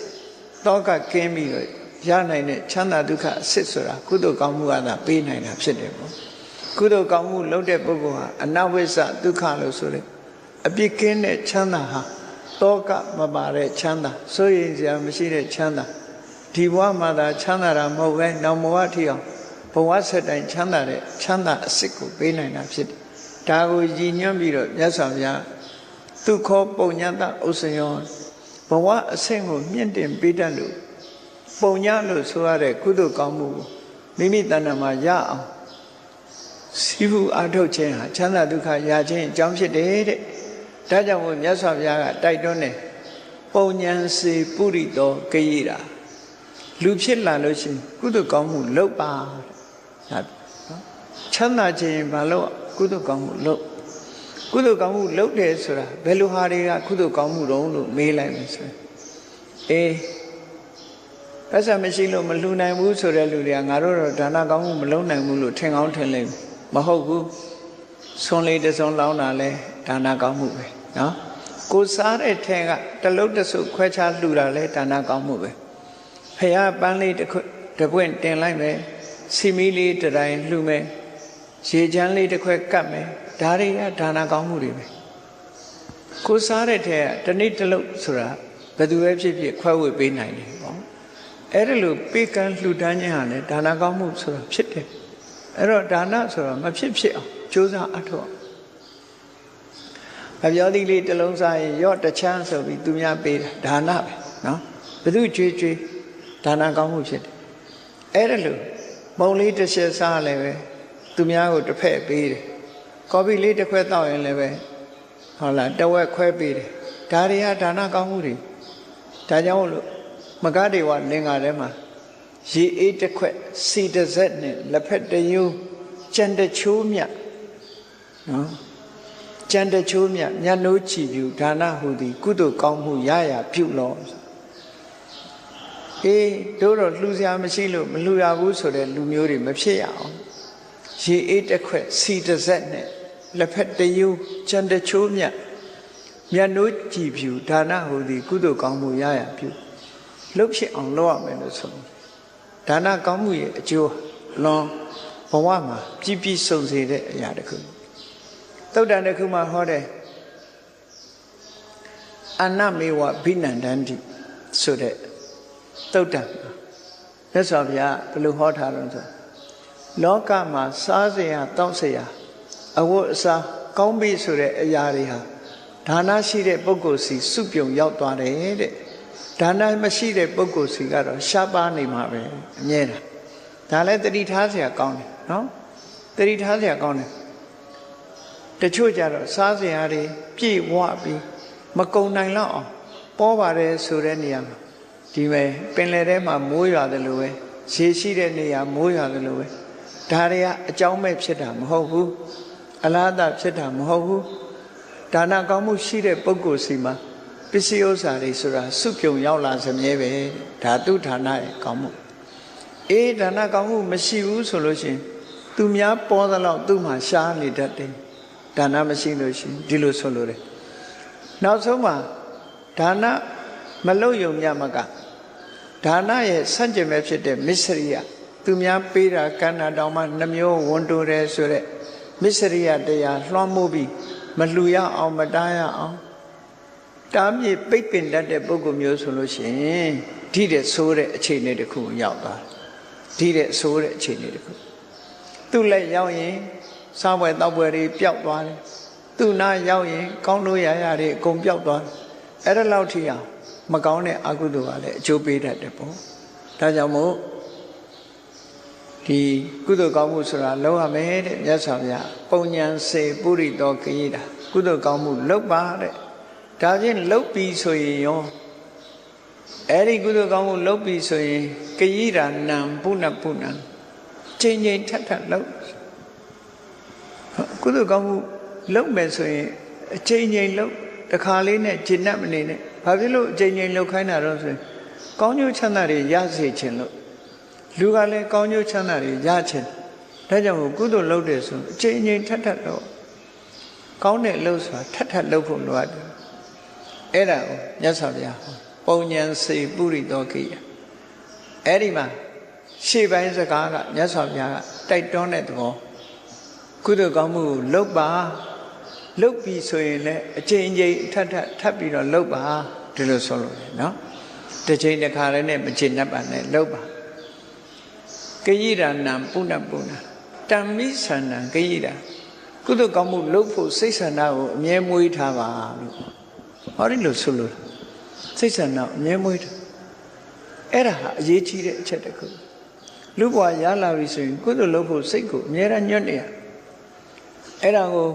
တောကကင်းပြီးတော့ရနိုင်တဲ့ချမ်းသာဒုက္ခအစစ်ဆိုတာကုသိုလ်ကောင်းမှုကသာပေးနိုင်တာဖြစ်တယ်ပေါ့ကုသိုလ်ကောင်းမှုလုပ်တဲ့ပုဂ္ဂိုလ်ဟာအနဝိဇ္ဇဒုက္ခလို့ဆိုတဲ့အပြစ်ကင်းတဲ့ချမ်းသာဟာတောကမပါတဲ့ချမ်းသာစိုးရိမ်စရာမရှိတဲ့ချမ်းသာဒီဘဝမှာသာချမ်းသာတာမဟုတ်ပဲနောက်ဘဝထီအောင်ဘဝဆက်တိုင်းချမ်းသာတဲ့ချမ်းသာအစစ်ကိုပေးနိုင်တာဖြစ်တယ်ဒါကိုရည်ညွှန်းပြီးတော့မြတ်စွာဘုရားသူခောပုံညတဥစ္စယောဘဝအဆင့်ကိုမြင့်တင်ပေးတတ်လို့ပုံညလို့ဆိုရတဲ့ကုသိုလ်ကောင်းမှုကိုမိမိတဏ္ဍာမှာရအောင်စီးပူအားထုတ်ခြင်းဟာချမ်းသာဒုက္ခရခြင်းအကြောင်းဖြစ်တယ်တဲ့ဒါကြောင့်မို့မြတ်စွာဘုရားကတိုက်တွန်းတယ်ပုံညံစေပုရိသောကရိတာလူဖြစ်လာလို့ရှိရင်ကုသိုလ်ကောင်းမှုလုပ်ပါတဲ့ချမ်းသာခြင်းဘာလို့ကုသိုလ်ကောင်းမှုလုပ်ကုသိုလ်ကောင်းမှုလုပ်တယ်ဆိုတာဘယ်လိုဟာတွေကကုသိုလ်ကောင်းမှုတုံးလို့မေးလိုက်မယ်ဆိုရင်ပတ်စံမရှိလို့မလှူနိုင်ဘူးဆိုတဲ့လူတွေကငါတို့တော့ဒါနကောင်းမှုမလုပ်နိုင်ဘူးလို့ထင်ကောင်းထင်လိမ့်မယ်မဟုတ်ဘူးဆွန်လေးတစ်စုံလောင်းတာလဲဒါနကောင်းမှုပဲနော်ကိုစားတဲ့ထဲကတလုံးတစုခွဲခြားလှူတာလဲဒါနကောင်းမှုပဲဖះပန်းလေးတစ်ပွင့်တင်လိုက်မယ်စီမီလေးတစ်တိုင်းလှူမယ်ရေချမ်းလေးတစ်ခွက်ကပ်မယ်ဒါတွေကဒါနကောင်းမှုတွေပဲကိုစားတဲ့ထဲကတနေ့တစ်လုံးဆိုတာဘယ်သူပဲဖြစ်ဖြစ်ခွဲဝေပေးနိုင်တယ်ပေါ့အဲ့ဒါလို့ပေးကမ်းလှူဒန်းခြင်းဟာလည်းဒါနကောင်းမှုဆိုတာဖြစ်တယ်အဲ့တော့ဒါနဆိုတာမဖြစ်ဖြစ်အောင်ကြိုးစားအထောက်အပြောသီးလေးတစ်လုံးစားရင်ရော့တချမ်းဆိုပြီးသူများပေးတာဒါနပဲနော်ဘယ်သူကြွေးကြွေးဒါနကောင်းမှုဖြစ်တယ်အဲ့ဒါလို့မုံလေးတစ်ချက်စားလည်းပဲသူများကိုတစ်ဖက်ပေးတယ်ကော်ဖီလေးတစ်ခွက်တောက်ရင်လည်းပဲဟုတ်လားတဝက်ခွဲပေးတယ်ဒါတွေကဒါနကောင်းမှုတွေဒါကြောင့်လို့မဂ္ဂဒေဝလင်္ကာထဲမှာ ရေအေးတစ်ခွက်စီတစ်စက်နဲ့လက်ဖက်တယိုးကြံတချိုးမြတ်နော်ကြံတချိုးမြတ်မျက်နှိုးချီပြူဒါနဟူသည်ကုသိုလ်ကောင်းမှုရရပြုလောအေးတို့တော့လှူစရာမရှိလို့မလှူရဘူးဆိုတဲ့လူမျိုးတွေမဖြစ်ရအောင်ရေအေးတစ်ခွက်စီတစ်စက်နဲ့လက်ဖက်တယိုးကြံတချိုးမြတ်မျက်နှိုးကြည်ဖြူဒါနဟူသည်ကုသိုလ်ကောင်းမှုရရပြုလှုပ်ဖြစ်အောင်လုပ်ရမယ်လို့ဆိုဒါနကောင်းမှုရဲ့အကျိုးလွန်ဘဝမှာပြည့်ပြည့်စုံစေတဲ့အရာတစ်ခုသုတ္တန်တစ်ခုမှာဟောတယ်အနမေဝဘိနန္ဒန္တိဆိုတဲ့သုတ္တန်မြတ်စွာဘုရားဘယ်လိုဟောထားလဲဆိုလောကမှာစားစရာတောက်စရာအဝတ်အစားကောင်းပြီဆိုတဲ့အရာတွေဟာဒါနရှိတဲ့ပုဂ္ဂိုလ်စီစုပြုံရောက်သွားတယ်တဲ့ဒါနမရှိတဲ့ပုဂ္ဂိုလ်စီကတော့ရှားပါနေမှာပဲအမြဲတမ်းဒါလည်းတတိထားစရာကောင်းတယ်နော်တတိထားစရာကောင်းတယ်တချို့ကြတော့စားစရာတွေပြည့်ဝပြီးမကုံနိုင်တော့အောင်ပေါ်ပါတယ်ဆိုတဲ့နေရာမှာဒီမဲ့ပင်လယ်ထဲမှာမိုးရွာတယ်လို့ပဲရေရှိတဲ့နေရာမိုးရွာတယ်လို့ပဲဒါတွေကအကြောင်းမဲ့ဖြစ်တာမဟုတ်ဘူးအလားတူဖြစ်တာမဟုတ်ဘူးဒါနကောင်းမှုရှိတဲ့ပုဂ္ဂိုလ်စီမှာပစ္စည်းဥစ္စာတွေဆိုတာစုပြုံရောက်လာစမြဲပဲဒါသူဌာနရဲ့ကောင်းမှုအေးဒါနကောင်းမှုမရှိဘူးဆိုလို့ရှိရင်သူများပေါ်သလောက်သူ့မှာရှားနေတတ်တယ်ဒါနမရှိလို့ရှိရင်ဒီလိုဆိုလို့တယ်နောက်ဆုံးမှာဒါနမလုပ်ယုံမြမကဒါနရဲ့ဆန့်ကျင်ဘက်ဖြစ်တဲ့မစ္စရိယသူများပေးတာကန္နာတောင်မှနှမျိုးဝန်တိုးတယ်ဆိုတဲ့မစ္စရိယတရားလွှမ်းမိုးပြီးမလှူရအောင်မတားရအောင်တားမြစ်ပိတ်ပင်တတ်တဲ့ပုဂ္ဂိုလ်မျိုးဆိုလို့ရှိရင်ဒီတဲ့ဆိုးတဲ့အခြေအနေတစ်ခုရောက်သွားဒီတဲ့ဆိုးတဲ့အခြေအနေတစ်ခုသူ့လက်ရောက်ရင်စားပွဲတောက်ပွဲတွေပျောက်သွားတယ်သူ့နားရောက်ရင်ကောင်းလို့ရရတွေအကုန်ပျောက်သွားတယ်အဲ့ဒါလောက်ထိအောင်မကောင်းတဲ့အကုသိုလ်ကလည်းအကျိုးပေးတတ်တယ်ပေါ့ဒါကြောင့်မို့ဒီကုသိုလ်ကောင်းမှုဆိုတာလုပ်ရမယ်တဲ့မြတ်စွာဘုရားပုံညာစေပုရိသောကိယတာကုသိုလ်ကောင်းမှုလုပ်ပါတဲ့ဒါဖြင့်လုပ်ပြီးဆိုရင်ရောအဲ့ဒီကုသိုလ်ကောင်းမှုလုပ်ပြီးဆိုရင်ကိယတာနံပုဏ္ဏပုဏ္ဏချိန်ချိန်ထပ်ထပ်လုပ်ကုသိုလ်ကောင်းမှုလုပ်မယ်ဆိုရင်အချိန်ချိန်လုပ်တခါလေးနဲ့ဂျင်းတ်မနေနဲ့ဘာဖြစ်လို့အချိန်ချိန်လုပ်ခိုင်းတာတော့ဆိုရင်ကောင်းကျိုးချမ်းသာတွေရစေခြင်းလို့လူကလည်းကောင်းကျိုးချမ်းသာတွေရခြင်းဒါကြောင့်ကုသိုလ်လုပ်တယ်ဆိုအချိန်ချင်းထပ်ထပ်လုပ်ကောင်းတဲ့လုပ်ဆိုတာထပ်ထပ်လုပ်ဖို့လိုအပ်တယ်အဲ့ဒါကိုမြတ်စွာဘုရားပုံညာစေပုရိသောကိယအဲ့ဒီမှာရှေ့ပိုင်းစကားကမြတ်စွာဘုရားကတိုက်တွန်းတဲ့သဘောကုသိုလ်ကောင်းမှုကိုလုပ်ပါလုပ်ပြီးဆိုရင်လည်းအချိန်ချင်းထပ်ထပ်ပြီးတော့လုပ်ပါဒီလိုဆိုလို့နော်တစ်ချိန်တစ်ခါလည်းနဲ့မချင်တတ်ပါနဲ့လုပ်ပါကိယတာနံပုဏ္ဏပုဏ္ဏတမ္မိဆန္ဒံကိယတာကုသိုလ်ကောင်းမှုလုပ်ဖို့စိတ်ဆန္ဒကိုအမြဲမွေးထားပါလို့ဟောဒီလိုဆိုလို့စိတ်ဆန္ဒအမြဲမွေးထားအဲ့ဒါဟာအရေးကြီးတဲ့အချက်တစ်ခုလူဘဝရလာပြီဆိုရင်ကုသိုလ်လုပ်ဖို့စိတ်ကိုအမြဲတမ်းညွတ်နေရအဲ့ဒါကို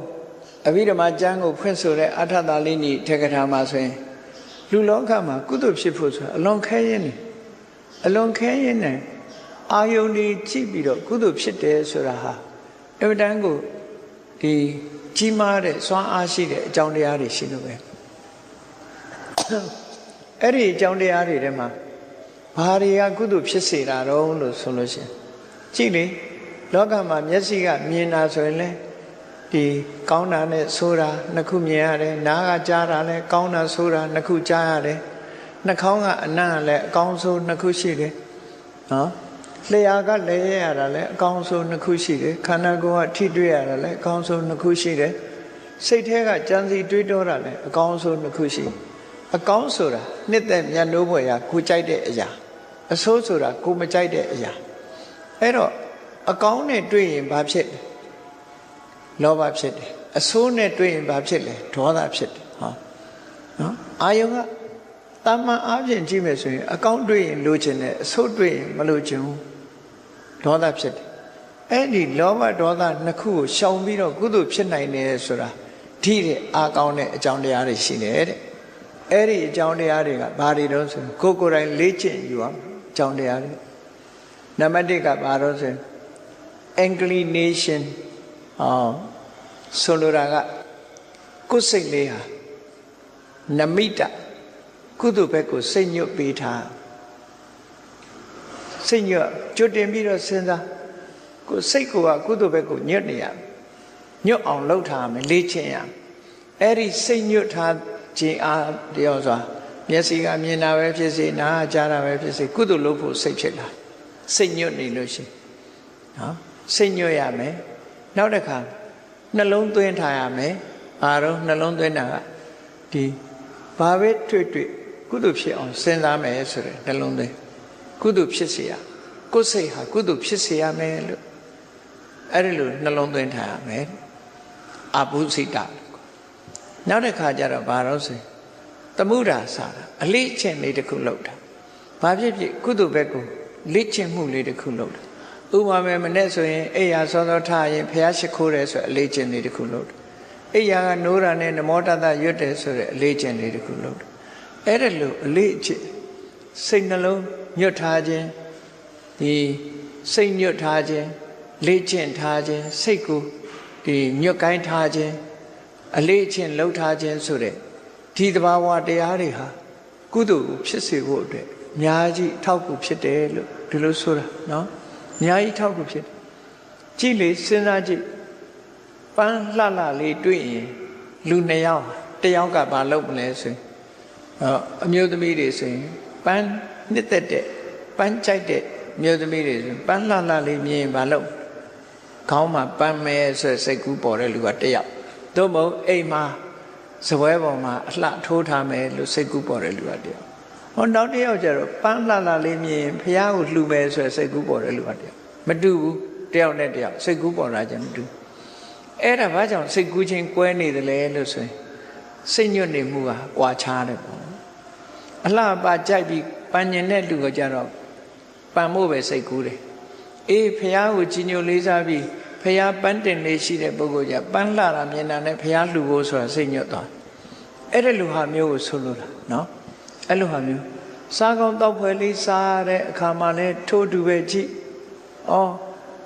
အဘိဓမ္မာကျမ်းကိုဖွင့်ဆိုတဲ့အထသာလိနိထေကထာမှာဆိုရင်လူလောကမှာကုသိုလ်ဖြစ်ဖို့ဆိုတာအလွန်ခဲရင်းနေအလွန်ခဲရင်းနေအာယုန်ကြီးကြည့်ပြီးတော့ကုသိုလ်ဖြစ်တယ်ဆိုတာဟာအမှန်တန်ကိုဒီကြီးမားတဲ့စွမ်းအားရှိတဲ့အကြောင်းတရားတွေရှိလို့ပဲအဲ့ဒီအကြောင်းတရားတွေထဲမှာဘာတွေကကုသိုလ်ဖြစ်စေတာတော့လို့ဆိုလို့ရှိရင်ကြည့်လေလောကမှာမျက်စိကမြင်တာဆိုရင်လေဒီကောင်းတာနဲ့ဆိုးတာနှစ်ခုမြင်ရတယ်နားကကြားတာလည်းကောင်းတာဆိုးတာနှစ်ခုကြားရတယ်နှာခေါင်းကအနံ့ကလည်းအကောင်းဆုံးနှစ်ခုရှိတယ်နော်လျှာကလည်းရတာလည်းအကောင်းဆုံးနှစ်ခုရှိတယ်ခန္ဓာကိုယ်ကထိတွေ့ရတာလည်းအကောင်းဆုံးနှစ်ခုရှိတယ်စိတ်ထဲကကြံစီတွေးတောတာလည်းအကောင်းဆုံးနှစ်ခုရှိအကောင်းဆိုတာနှစ်သက်မြတ်နိုးဖွယ်ရာကိုကြိုက်တဲ့အရာအဆိုးဆိုတာကိုမကြိုက်တဲ့အရာအဲ့တော့အကောင်းနဲ့တွေ့ရင်ဘာဖြစ်လဲလောဘဖြစ်တယ်အဆိုးနဲ့တွေ့ရင်ဘာဖြစ်လဲဒေါသဖြစ်တယ်ဟောနော်အာယုံကတာမန်အားဖြင့်ကြည့်မယ်ဆိုရင်အကောင်းတွေ့ရင်လိုချင်တယ်အဆိုးတွေ့ရင်မလိုချင်ဘူးဒေါသဖြစ်တယ်အဲ့ဒီလောဘဒေါသနှစ်ခုကိုရှောင်ပြီးတော့ကုသိုလ်ဖြစ်နိုင်တယ်ဆိုတာဒီတဲ့အားကောင်းတဲ့အကြောင်းတရားတွေရှိတယ်တဲ့အဲ့ဒီအကြောင်းတရားတွေကဘာတွေတော့ဆိုကိုယ်တိုင်လေ့ကျင့်ယူအောင်အကြောင်းတရားတွေ နံပါတ်1ကဘာလို့ဆို inclination ဆိုလိုတာကကိုယ်စိတ်လေးဟာနမိတကုသိုလ်ဘက်ကိုစိတ်ညွတ်ပေးထားစိတ်ညွတ်ကြိုတင်ပြီးတော့စဉ်းစားကိုယ်စိတ်ကကုသိုလ်ဘက်ကိုညွတ်နေရညွတ်အောင်လုပ်ထားမယ်လေ့ကျင့်ရအဲ့ဒီစိတ်ညွတ်ထားခြင်းအားတယောက်စွာမျက်စိကမြင်တာပဲဖြစ်စေနားကြားတာပဲဖြစ်စေကုသိုလ်လုပ်ဖို့စိတ်ဖြစ်လာစိတ်ညွတ်နေလို့ရှိရင်နော်စိတ်ညွတ်ရမယ်နောက်တစ်ခါနှလုံးသွင်းထားရမယ်အားလုံးနှလုံးသွင်းတာကဒီဘာပဲတွေ့တွေ့ကုသိုလ်ဖြစ်အောင်စဉ်းစားမယ်ဆိုတဲ့နှလုံးသွင်းကုသိုလ်ဖြစ်စေရကိုယ်စိတ်ဟာကုသိုလ်ဖြစ်စေရမယ်လို့အဲ့ဒီလိုနှလုံးသွင်းထားရမယ်အဘုစိတနောက်တစ်ခါကျတော့ဘာလို့ဆိုသမုဒ္ဒါစာအလေးအကျင့်လေးတစ်ခုလုပ်တာဘာဖြစ်ဖြစ်ကုသိုလ်ဘက်ကိုလေ့ကျင့်မှုလေးတစ်ခုလုပ်တာဥပမာမနဲ့ဆိုရင်အိယာစောစောထားရင်ဘုရားရှိခိုးတယ်ဆိုအလေးကျင့်လေးတစ်ခုလုပ်တယ်အိယာကနိုးတာနဲ့နမောတတရွတ်တယ်ဆိုတဲ့အလေးကျင့်လေးတစ်ခုလုပ်တယ်အဲ့ဒါလို့အလေးအကျင့်စိတ်နှလုံးညွတ်ထားခြင်းဒီစိတ်ညွတ်ထားခြင်းလေ့ကျင့်ထားခြင်းစိတ်ကိုဒီညွတ်ကိုင်းထားခြင်းအလေးအကျင့်လှုပ်ထားခြင်းဆိုတဲ့ဒီသဘာဝတရားတွေဟာကုသိုလ်ဖြစ်စေဖို့အတွက်အများကြီးထောက်ကူဖြစ်တယ်လို့ဒီလိုဆိုတာနော်အများကြီးထောက်ကူဖြစ်ကြည့်လေစဉ်းစားကြည့်ပန်းလှလှလေးတွေ့ရင်လူ2ယောက်တစ်ယောက်ကဘာလုပ်မလဲဆိုရင်အမျိုးသမီးတွေဆိုရင်ပန်းနှစ်သက်တဲ့ပန်းကြိုက်တဲ့မျိုးသမီးတွေဆိုပန်းလှလှလေးမြင်ရင်ဘာလုပ်ခေါင်းမှာပန်းမဲဆိုစိတ်ကူးပေါ်တဲ့လူကတစ်ယောက်သို့မဟုတ်အိမ်မှာစပွဲပေါ်မှာအလှထိုးထားမယ်လို့စိတ်ကူးပေါ်တဲ့လူကတစ်ယောက်ဟောနောက်တစ်ယောက်ကျတော့ပန်းလှလှလေးမြင်ရင်ဖះကိုလှူမယ်ဆိုစိတ်ကူးပေါ်တဲ့လူကတစ်ယောက်မတူဘူးတစ်ယောက်နဲ့တစ်ယောက်စိတ်ကူးပေါ်တာချင်းမတူအဲ့ဒါဘာကြောင့်စိတ်ကူးချင်းကွဲနေတယ်လဲလို့ဆိုရင်စိတ်ညွတ်နေမှုကကွာခြားတယ်ပေါ့အလှပါကြိုက်ပြီးပန်းညင်တဲ့လူကကြတော့ပန်းမို့ပဲစိတ်ကူးတယ်အေးဖះကိုကြီးညိုလေးစားပြီးဖះပန်းတင်လေးရှိတဲ့ပုဂ္ဂိုလ်ကပန်းလှတာမြင်တာနဲ့ဖះလှူဖို့ဆိုတာစိတ်ညွတ်သွားအဲ့ဒီလူဟာမျိုးကိုဆိုလိုတာနော်အဲ့လိုဟာမျိုးစားကောင်းတောက်ဖွယ်လေးစားတဲ့အခါမှာလဲထိုးတူပဲကြည့်ဩ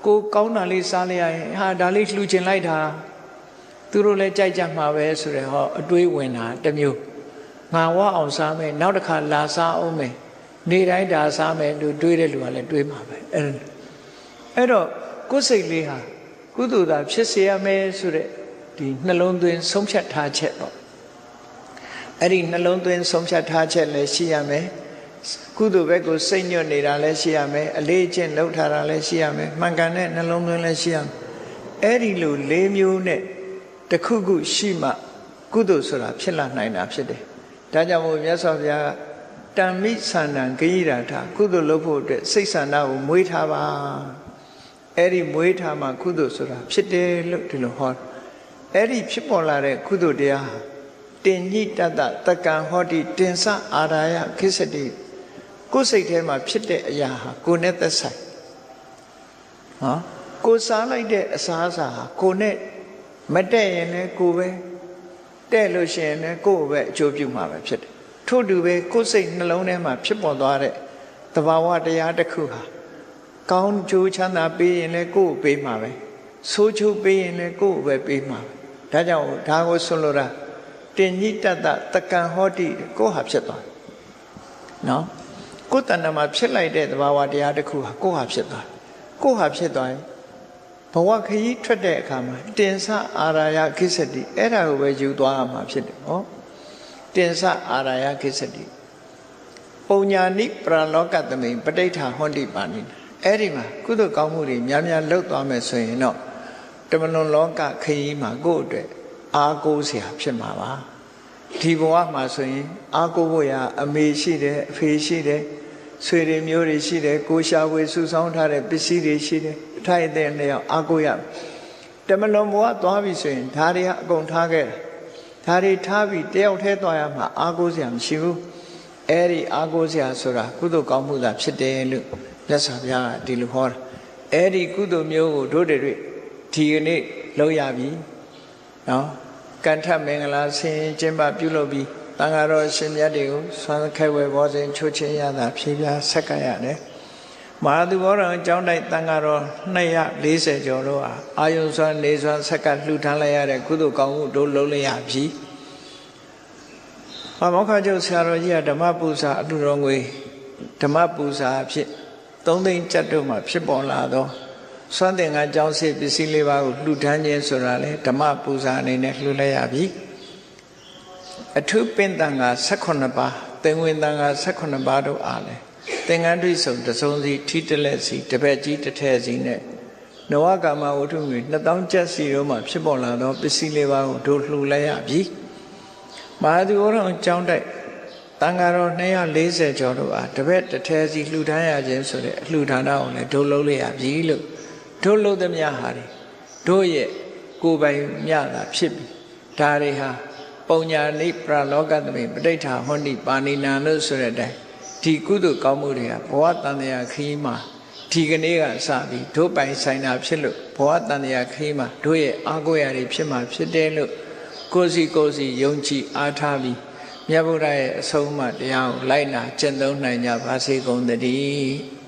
ကိုကောင်းတာလေးစားလိုက်ရရင်ဟာဒါလေးလှူချင်လိုက်တာသူတို့လည်းကြိုက်ကြမှာပဲဆိုရယ်ဟောအတွေးဝင်တာတစ်မျိုးငါဝအောင်စားမယ်နောက်တစ်ခါလာစားအောင်မယ်နေတိုင်းဒါစားမယ်လို့တွေးတဲ့လူကလည်းတွေးမှာပဲအဲ့တော့ကိုယ်စိတ်လေးဟာကုသိုလ်သာဖြစ်စေရမယ်ဆိုတဲ့ဒီနှလုံးသွင်းဆုံးဖြတ်ထားချက်ပေါ့အဲ့ဒီနှလုံးသွင်းဆုံးဖြတ်ထားချက်လည်းရှိရမယ်ကုသိုလ်ဘက်ကိုစိတ်ညွတ်နေတာလည်းရှိရမယ်အလေးအကျင့်လုပ်ထားတာလည်းရှိရမယ်မှန်ကန်တဲ့နှလုံးသွင်းလည်းရှိရမယ်အဲ့ဒီလို၄မျိုးနဲ့တစ်ခုခုရှိမှကုသိုလ်ဆိုတာဖြစ်လာနိုင်တာဖြစ်တယ်ဒါကြောင့်မို့မြတ်စွာဘုရားကတံမိဆန္ဒံဂိရိတာထကုသိုလ်လုပ်ဖို့အတွက်စိတ်ဆန္ဒကိုမွေးထားပါအဲ့ဒီမွေးထားမှကုသိုလ်ဆိုတာဖြစ်တယ်လို့ဒီလိုဟောအဲ့ဒီဖြစ်ပေါ်လာတဲ့ကုသိုလ်တရားဟာတင်ညိတတတကံဟောတိတင်စအာရာယခိစ္စတိကိုယ်စိတ်ထဲမှာဖြစ်တဲ့အရာဟာကိုယ်နဲ့သက်ဆိုင်နော်ကိုယ်စားလိုက်တဲ့အစားအစာဟာကိုယ်နဲ့မတက်ရင်လည်းကိုယ်ပဲတဲ့လို့ရှိရင်လည်းကိုယ်ပဲအကျိုးပြုမှာပဲဖြစ်တယ်ထို့တူပဲကိုယ်စိတ်နှလုံးထဲမှာဖြစ်ပေါ်သွားတဲ့သဘာဝတရားတစ်ခုဟာကောင်းကျိုးချမ်းသာပေးရင်လည်းကိုယ်ပေးမှာပဲဆိုးကျိုးပေးရင်လည်းကိုယ်ပဲပေးမှာပဲဒါကြောင့်ဒါကိုဆွလို့တာတင်ညိတတတကံဟောတိကိုယ်ဟာဖြစ်သွားနော်ကိုယ်တဏ္ဍာမှာဖြစ်လိုက်တဲ့သဘာဝတရားတစ်ခုဟာကိုယ်ဟာဖြစ်သွားကိုယ်ဟာဖြစ်သွားရင်ဘဝခရီးထွက်တဲ့အခါမှာတင်စအာရာယခိစ္စတိအဲ့ဒါကိုပဲယူသွားရမှာဖြစ်တယ်ဟောတင်စအာရာယခိစ္စတိပုံညာနိပရလောကသမိန်ပဋိဋ္ဌာဟောတိပါဏိအဲ့ဒီမှာကုသိုလ်ကောင်းမှုတွေများများလုပ်သွားမယ်ဆိုရင်တော့တမလွန်လောကခရီးမှာကိုယ့်အတွက်အားကိုးစရာဖြစ်မှာပါဒီဘဝမှာဆိုရင်အားကိုးဖို့ရအမေရှိတယ်အဖေရှိတယ်ဆွေတွေမျိုးတွေရှိတယ်ကိုရှာဝေစုဆောင်းထားတဲ့ပစ္စည်းတွေရှိတယ်အထိုက်အသင့်လျောက်အားကိုးရတမလွန်ဘဝသွားပြီဆိုရင်ဒါတွေကအကုန်ထားခဲ့ဒါတွေထားပြီးတယောက်တည်းသွားရမှာအားကိုးစရာမရှိဘူးအဲ့ဒီအားကိုးစရာဆိုတာကုသိုလ်ကောင်းမှုသာဖြစ်တယ်လို့မြတ်စွာဘုရားကဒီလိုဟောတာအဲ့ဒီကုသိုလ်မျိုးကိုတို့တွေဒီကနေ့လုပ်ရပြီနော်ကံထမင်္ဂလာဆင်ကျင်းပပြုလုပ်ပြီးတန်ဃာတော်ရှင်မြတ်တွေကိုဆွမ်းခဲဝဲဘောဇင်ချိုးချင်းရတာဖြေပြဆက်ကရတယ် မဟာသူဘောတော်အကြောင်းတိုက်တန်ဃာတော်240ကျော်တို့ဟာအာယုံစွမ်းနေစွမ်းဆက်ကလှူထမ်းလိုက်ရတဲ့ကုသိုလ်ကောင်းမှုတို့လုံးလိုက်ရပြီ။မောခကျုပ်ဆရာတော်ကြီးကဓမ္မပူဇာအလှူတော်ငွေဓမ္မပူဇာအဖြစ်3 သိန်းကျပ်တို့မှာဖြစ်ပေါ်လာသောစွမ်းသင်္ကန်းကျောင်းစစ်ပစ္စည်းလေးပါးကိုလှူဒန်းခြင်းဆိုတာလေဓမ္မပူဇာအနေနဲ့လှူလိုက်ရပြီအထုပင်တန်ဃာ18ပါးသင်္ဝင်တန်ဃာ18ပါးတို့အားလေသင်္ကန်းတွိဆုံတစုံစီထီတလက်စီတပည့်ကြီးတစ်ထည့်စီနဲ့နဝကာမဝတ္ထုငွေ2000ကျပ်စီတို့မှာဖြစ်ပေါ်လာသောပစ္စည်းလေးပါးကိုတို့လှူလိုက်ရပြီမဟာသူဘောတော်ကျောင်းတိုက်တန်ဃာတော်240ကျော်တို့အားတပည့်တစ်ထည့်စီလှူဒန်းရခြင်းဆိုတဲ့အလှူဒါနကိုလည်းတို့လုံးလိုက်ရပြီလို့တို့လုံးသမျှဟာတို့ရဲ့ကိုယ်ပိုင်မြတာဖြစ်ပြီဒါတွေဟာပုံညာနိပရလောကသမိပဋိဋ္ဌာဟောတိပါဏိနာလို့ဆိုတဲ့အတိုင်းဒီကုသိုလ်ကောင်းမှုတွေကဘဝတန်တရားခရီးမှာဒီကနေ့ကစပြီးတို့ပိုင်ဆိုင်တာဖြစ်လို့ဘဝတန်တရားခရီးမှာတို့ရဲ့အားကိုးရာတွေဖြစ်မှာဖြစ်တယ်လို့ကိုယ်စီယုံကြည်အားထားပြီးမြတ်ဗုဒ္ဓရဲ့အဆုံးအမတရားကိုလိုက်နာကျင့်သုံးနိုင်ကြပါစေကုန်သတည်း